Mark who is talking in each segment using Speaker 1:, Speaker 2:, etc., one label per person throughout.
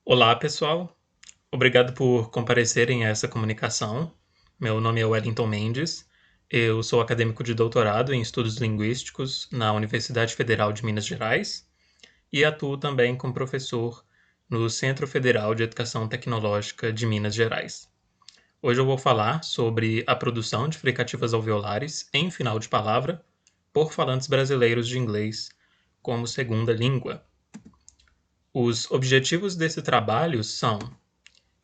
Speaker 1: Olá, pessoal. Obrigado por comparecerem a essa comunicação. Meu nome é Wellington Mendes. Eu sou acadêmico de doutorado em estudos linguísticos na Universidade Federal de Minas Gerais e atuo também como professor no Centro Federal de Educação Tecnológica de Minas Gerais. Hoje eu vou falar sobre a produção de fricativas alveolares em final de palavra por falantes brasileiros de inglês como segunda língua. Os objetivos desse trabalho são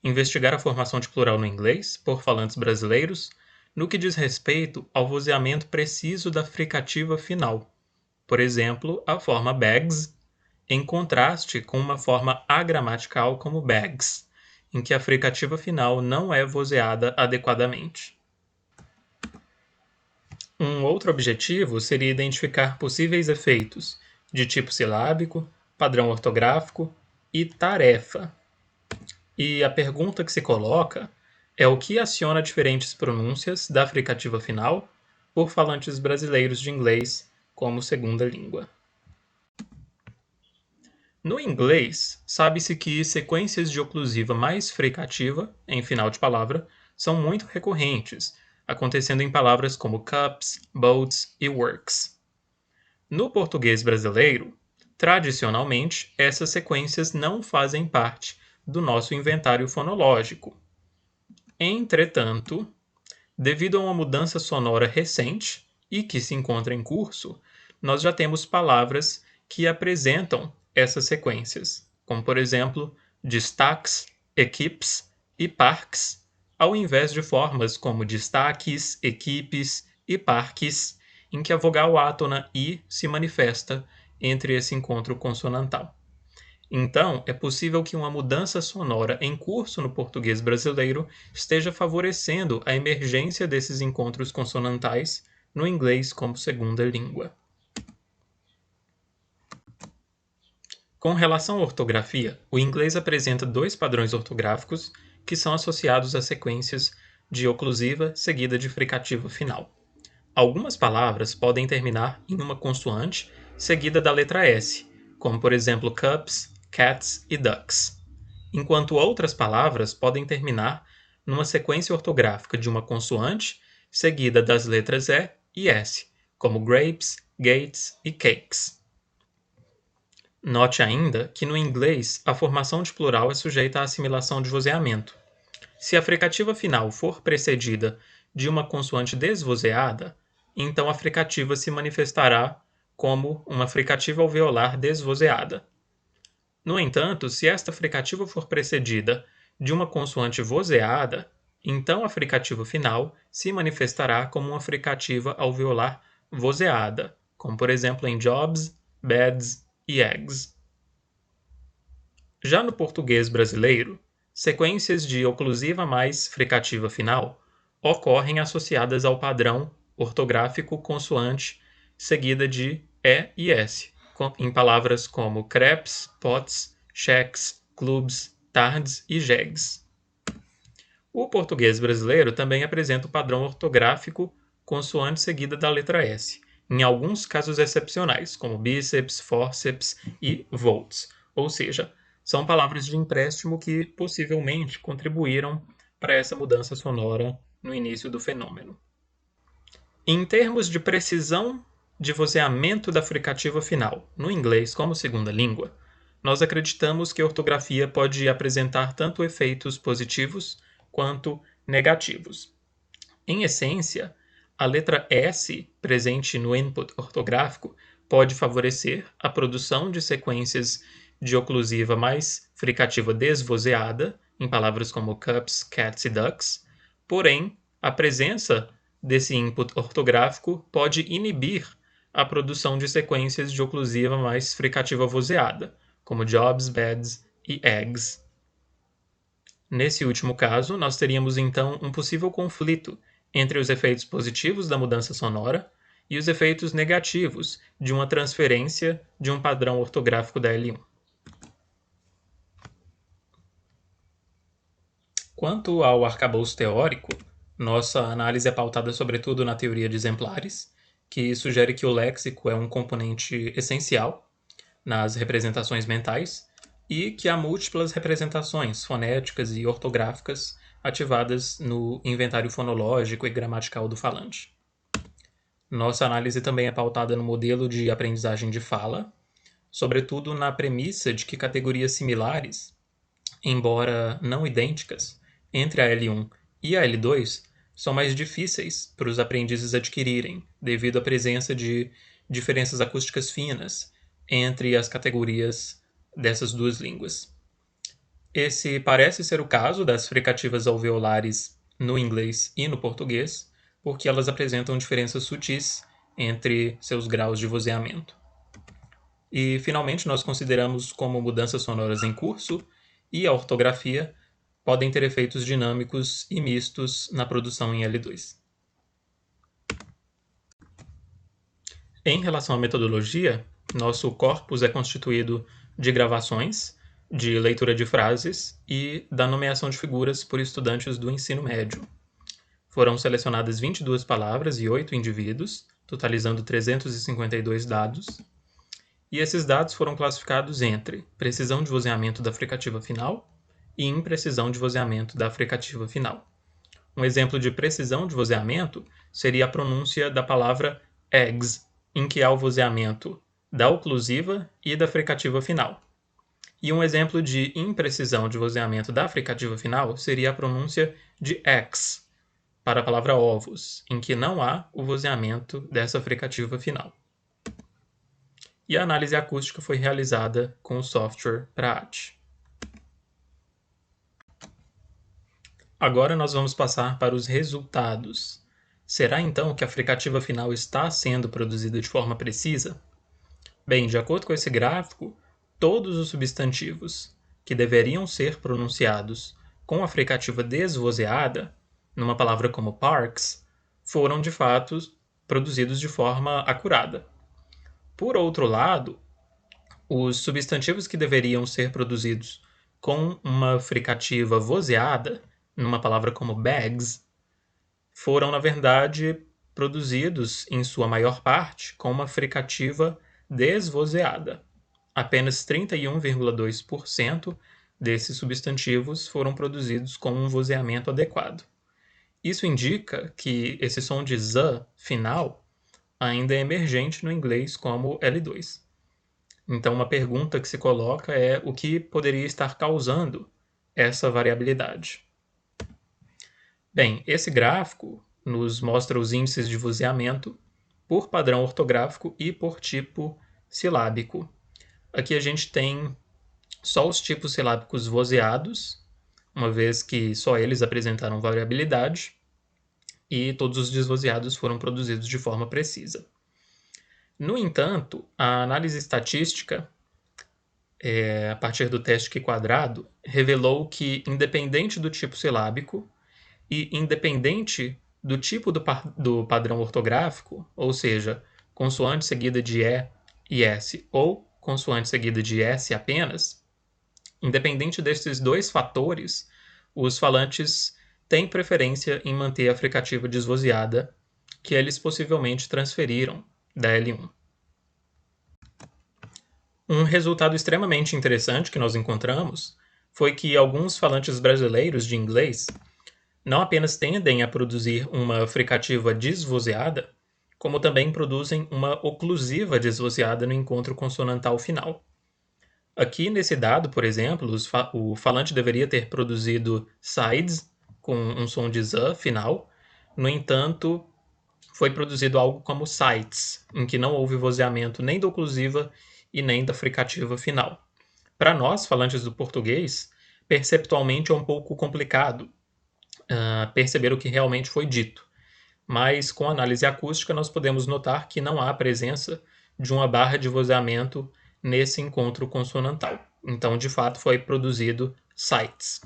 Speaker 1: investigar a formação de plural no inglês por falantes brasileiros no que diz respeito ao vozeamento preciso da fricativa final, por exemplo, a forma bags, em contraste com uma forma agramatical como bags, em que a fricativa final não é vozeada adequadamente. Um outro objetivo seria identificar possíveis efeitos de tipo silábico, padrão ortográfico e tarefa. E a pergunta que se coloca é o que aciona diferentes pronúncias da fricativa final por falantes brasileiros de inglês como segunda língua. No inglês, sabe-se que sequências de oclusiva mais fricativa em final de palavra são muito recorrentes, acontecendo em palavras como cups, boats e works. No português brasileiro, tradicionalmente, essas sequências não fazem parte do nosso inventário fonológico. Entretanto, devido a uma mudança sonora recente e que se encontra em curso, nós já temos palavras que apresentam essas sequências, como por exemplo, destaques, equipes e parques, ao invés de formas como destaques, equipes e parques, em que a vogal átona I se manifesta entre esse encontro consonantal. Então, é possível que uma mudança sonora em curso no português brasileiro esteja favorecendo a emergência desses encontros consonantais no inglês como segunda língua. Com relação à ortografia, o inglês apresenta dois padrões ortográficos que são associados a sequências de oclusiva seguida de fricativa final. Algumas palavras podem terminar em uma consoante seguida da letra S, como por exemplo cups, cats e ducks, enquanto outras palavras podem terminar numa sequência ortográfica de uma consoante seguida das letras E e S, como grapes, gates e cakes. Note ainda que no inglês a formação de plural é sujeita à assimilação de vozeamento. Se a fricativa final for precedida de uma consoante desvozeada, então a fricativa se manifestará como uma fricativa alveolar desvozeada. No entanto, se esta fricativa for precedida de uma consoante vozeada, então a fricativa final se manifestará como uma fricativa alveolar vozeada, como por exemplo em jobs, beds e eggs. Já no português brasileiro, sequências de oclusiva mais fricativa final ocorrem associadas ao padrão ortográfico consoante seguida de E e S, em palavras como crepes, pots, cheques, clubs, tardes e jegs. O português brasileiro também apresenta o padrão ortográfico consoante seguida da letra S, em alguns casos excepcionais, como bíceps, fórceps e volts, ou seja, são palavras de empréstimo que possivelmente contribuíram para essa mudança sonora no início do fenômeno. Em termos de precisão de vozeamento da fricativa final no inglês como segunda língua, nós acreditamos que a ortografia pode apresentar tanto efeitos positivos quanto negativos. Em essência, a letra S presente no input ortográfico pode favorecer a produção de sequências de oclusiva mais fricativa desvozeada, em palavras como cups, cats e ducks, porém, a presença desse input ortográfico pode inibir a produção de sequências de oclusiva mais fricativa vozeada, como jobs, beds e eggs. Nesse último caso, nós teríamos então um possível conflito entre os efeitos positivos da mudança sonora e os efeitos negativos de uma transferência de um padrão ortográfico da L1. Quanto ao arcabouço teórico, nossa análise é pautada sobretudo na teoria de exemplares, que sugere que o léxico é um componente essencial nas representações mentais, e que há múltiplas representações fonéticas e ortográficas ativadas no inventário fonológico e gramatical do falante. Nossa análise também é pautada no modelo de aprendizagem de fala, sobretudo na premissa de que categorias similares, embora não idênticas, entre a L1 e a L2 são mais difíceis para os aprendizes adquirirem, devido à presença de diferenças acústicas finas entre as categorias dessas duas línguas. Esse parece ser o caso das fricativas alveolares no inglês e no português, porque elas apresentam diferenças sutis entre seus graus de vozeamento. E, finalmente, nós consideramos como mudanças sonoras em curso e a ortografia podem ter efeitos dinâmicos e mistos na produção em L2. Em relação à metodologia, nosso corpus é constituído de gravações, de leitura de frases e da nomeação de figuras por estudantes do ensino médio. Foram selecionadas 22 palavras e 8 indivíduos, totalizando 352 dados, e esses dados foram classificados entre precisão de vozeamento da fricativa final e imprecisão de vozeamento da fricativa final. Um exemplo de precisão de vozeamento seria a pronúncia da palavra eggs, em que há o vozeamento da oclusiva e da fricativa final. E um exemplo de imprecisão de vozeamento da fricativa final seria a pronúncia de eggs, para a palavra ovos, em que não há o vozeamento dessa fricativa final. E a análise acústica foi realizada com o software Praat. Agora nós vamos passar para os resultados. Será então que a fricativa final está sendo produzida de forma precisa? Bem, de acordo com esse gráfico, todos os substantivos que deveriam ser pronunciados com a fricativa desvozeada, numa palavra como parks, foram de fato produzidos de forma acurada. Por outro lado, os substantivos que deveriam ser produzidos com uma fricativa vozeada, numa palavra como bags, foram, na verdade, produzidos, em sua maior parte, com uma fricativa desvozeada. Apenas 31,2% desses substantivos foram produzidos com um vozeamento adequado. Isso indica que esse som de z final ainda é emergente no inglês como L2. Então, uma pergunta que se coloca é o que poderia estar causando essa variabilidade. Bem, esse gráfico nos mostra os índices de vozeamento por padrão ortográfico e por tipo silábico. Aqui a gente tem só os tipos silábicos vozeados, uma vez que só eles apresentaram variabilidade, e todos os desvozeados foram produzidos de forma precisa. No entanto, a análise estatística, a partir do teste Q-quadrado, revelou que, independente do tipo silábico e independente do tipo do padrão ortográfico, ou seja, consoante seguida de E e S ou consoante seguida de S apenas, independente desses dois fatores, os falantes têm preferência em manter a fricativa desvozeada, que eles possivelmente transferiram da L1. Um resultado extremamente interessante que nós encontramos foi que alguns falantes brasileiros de inglês não apenas tendem a produzir uma fricativa desvozeada, como também produzem uma oclusiva desvozeada no encontro consonantal final. Aqui nesse dado, por exemplo, o falante deveria ter produzido sides com um som de z final, no entanto, foi produzido algo como sites, em que não houve vozeamento nem da oclusiva e nem da fricativa final. Para nós, falantes do português, perceptualmente é um pouco complicado perceber o que realmente foi dito, mas com análise acústica nós podemos notar que não há a presença de uma barra de vozeamento nesse encontro consonantal. Então, de fato, foi produzido sites.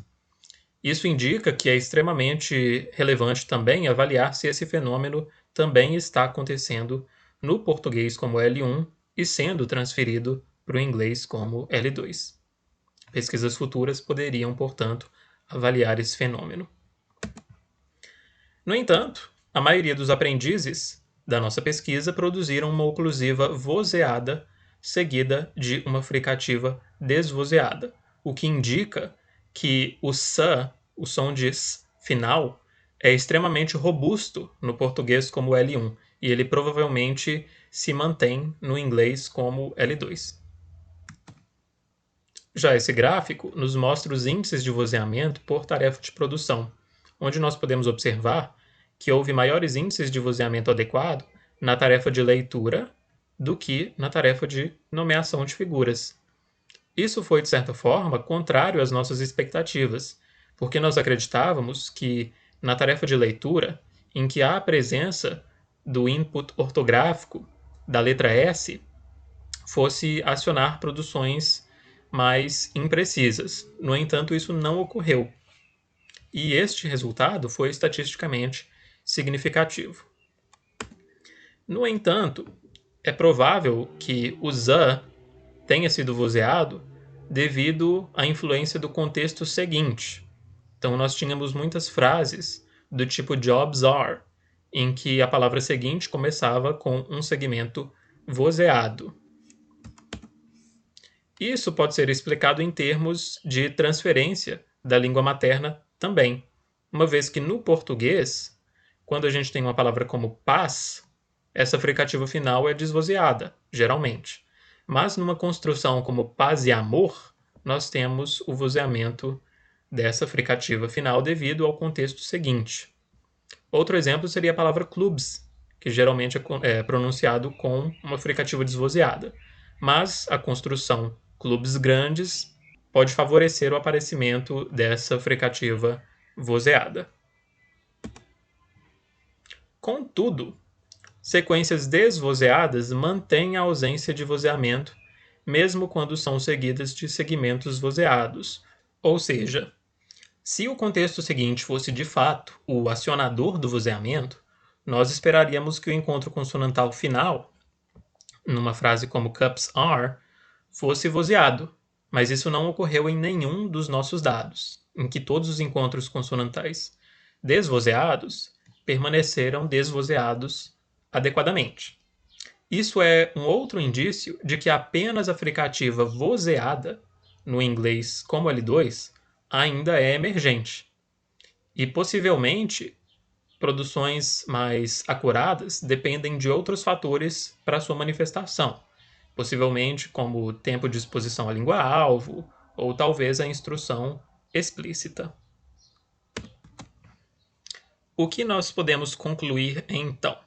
Speaker 1: Isso indica que é extremamente relevante também avaliar se esse fenômeno também está acontecendo no português como L1 e sendo transferido para o inglês como L2. Pesquisas futuras poderiam, portanto, avaliar esse fenômeno. No entanto, a maioria dos aprendizes da nossa pesquisa produziram uma oclusiva vozeada seguida de uma fricativa desvozeada, o que indica que o s, o som de s final, é extremamente robusto no português como L1, e ele provavelmente se mantém no inglês como L2. Já esse gráfico nos mostra os índices de vozeamento por tarefa de produção, onde nós podemos observar que houve maiores índices de vozeamento adequado na tarefa de leitura do que na tarefa de nomeação de figuras. Isso foi, de certa forma, contrário às nossas expectativas, porque nós acreditávamos que, na tarefa de leitura, em que há a presença do input ortográfico da letra S, fosse acionar produções mais imprecisas. No entanto, isso não ocorreu. E este resultado foi estatisticamente significativo. No entanto, é provável que o "the" tenha sido vozeado devido à influência do contexto seguinte. Então, nós tínhamos muitas frases do tipo jobs are, em que a palavra seguinte começava com um segmento vozeado. Isso pode ser explicado em termos de transferência da língua materna também, uma vez que no português, quando a gente tem uma palavra como paz, essa fricativa final é desvozeada, geralmente. Mas numa construção como paz e amor, nós temos o vozeamento dessa fricativa final devido ao contexto seguinte. Outro exemplo seria a palavra clubs, que geralmente é pronunciado com uma fricativa desvozeada. Mas a construção clubes grandes pode favorecer o aparecimento dessa fricativa vozeada. Contudo, sequências desvozeadas mantêm a ausência de vozeamento, mesmo quando são seguidas de segmentos vozeados. Ou seja, se o contexto seguinte fosse de fato o acionador do vozeamento, nós esperaríamos que o encontro consonantal final, numa frase como cups are, fosse vozeado, mas isso não ocorreu em nenhum dos nossos dados, em que todos os encontros consonantais desvozeados permaneceram desvozeados adequadamente. Isso é um outro indício de que apenas a fricativa vozeada, no inglês como L2, ainda é emergente. E possivelmente produções mais acuradas dependem de outros fatores para sua manifestação, possivelmente como tempo de exposição à língua-alvo ou talvez a instrução explícita. O que nós podemos concluir então?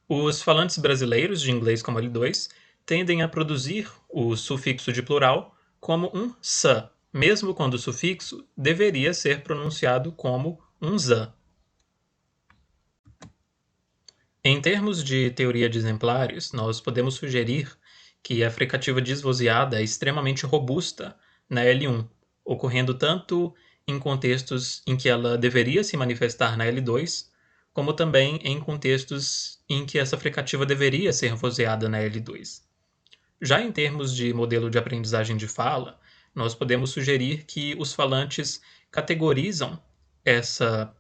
Speaker 1: Os falantes brasileiros de inglês como L2 tendem a produzir o sufixo de plural como um "sa", mesmo quando o sufixo deveria ser pronunciado como um "za". Em termos de teoria de exemplares, nós podemos sugerir que a fricativa desvozeada é extremamente robusta na L1, ocorrendo tanto em contextos em que ela deveria se manifestar na L2, como também em contextos em que essa fricativa deveria ser vozeada na L2. Já em termos de modelo de aprendizagem de fala, nós podemos sugerir que os falantes categorizam essa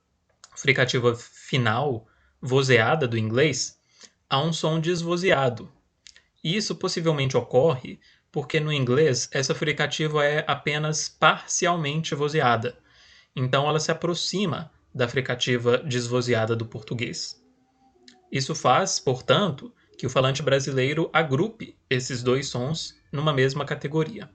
Speaker 1: fricativa final vozeada do inglês a um som desvozeado. E isso possivelmente ocorre porque no inglês essa fricativa é apenas parcialmente vozeada. Então ela se aproxima da fricativa desvozeada do português. Isso faz, portanto, que o falante brasileiro agrupe esses dois sons numa mesma categoria.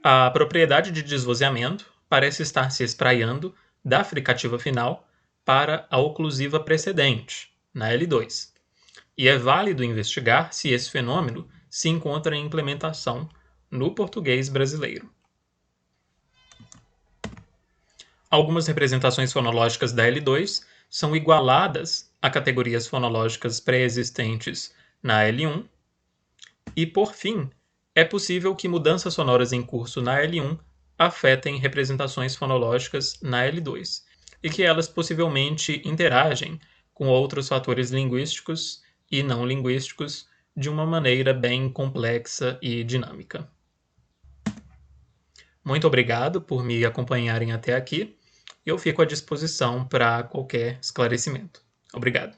Speaker 1: A propriedade de desvozeamento parece estar se espraiando da fricativa final para a oclusiva precedente, na L2. E é válido investigar se esse fenômeno se encontra em implementação no português brasileiro. Algumas representações fonológicas da L2 são igualadas a categorias fonológicas pré-existentes na L1, e, por fim, é possível que mudanças sonoras em curso na L1 afetem representações fonológicas na L2, e que elas possivelmente interagem com outros fatores linguísticos e não linguísticos de uma maneira bem complexa e dinâmica. Muito obrigado por me acompanharem até aqui. Eu fico à disposição para qualquer esclarecimento. Obrigado.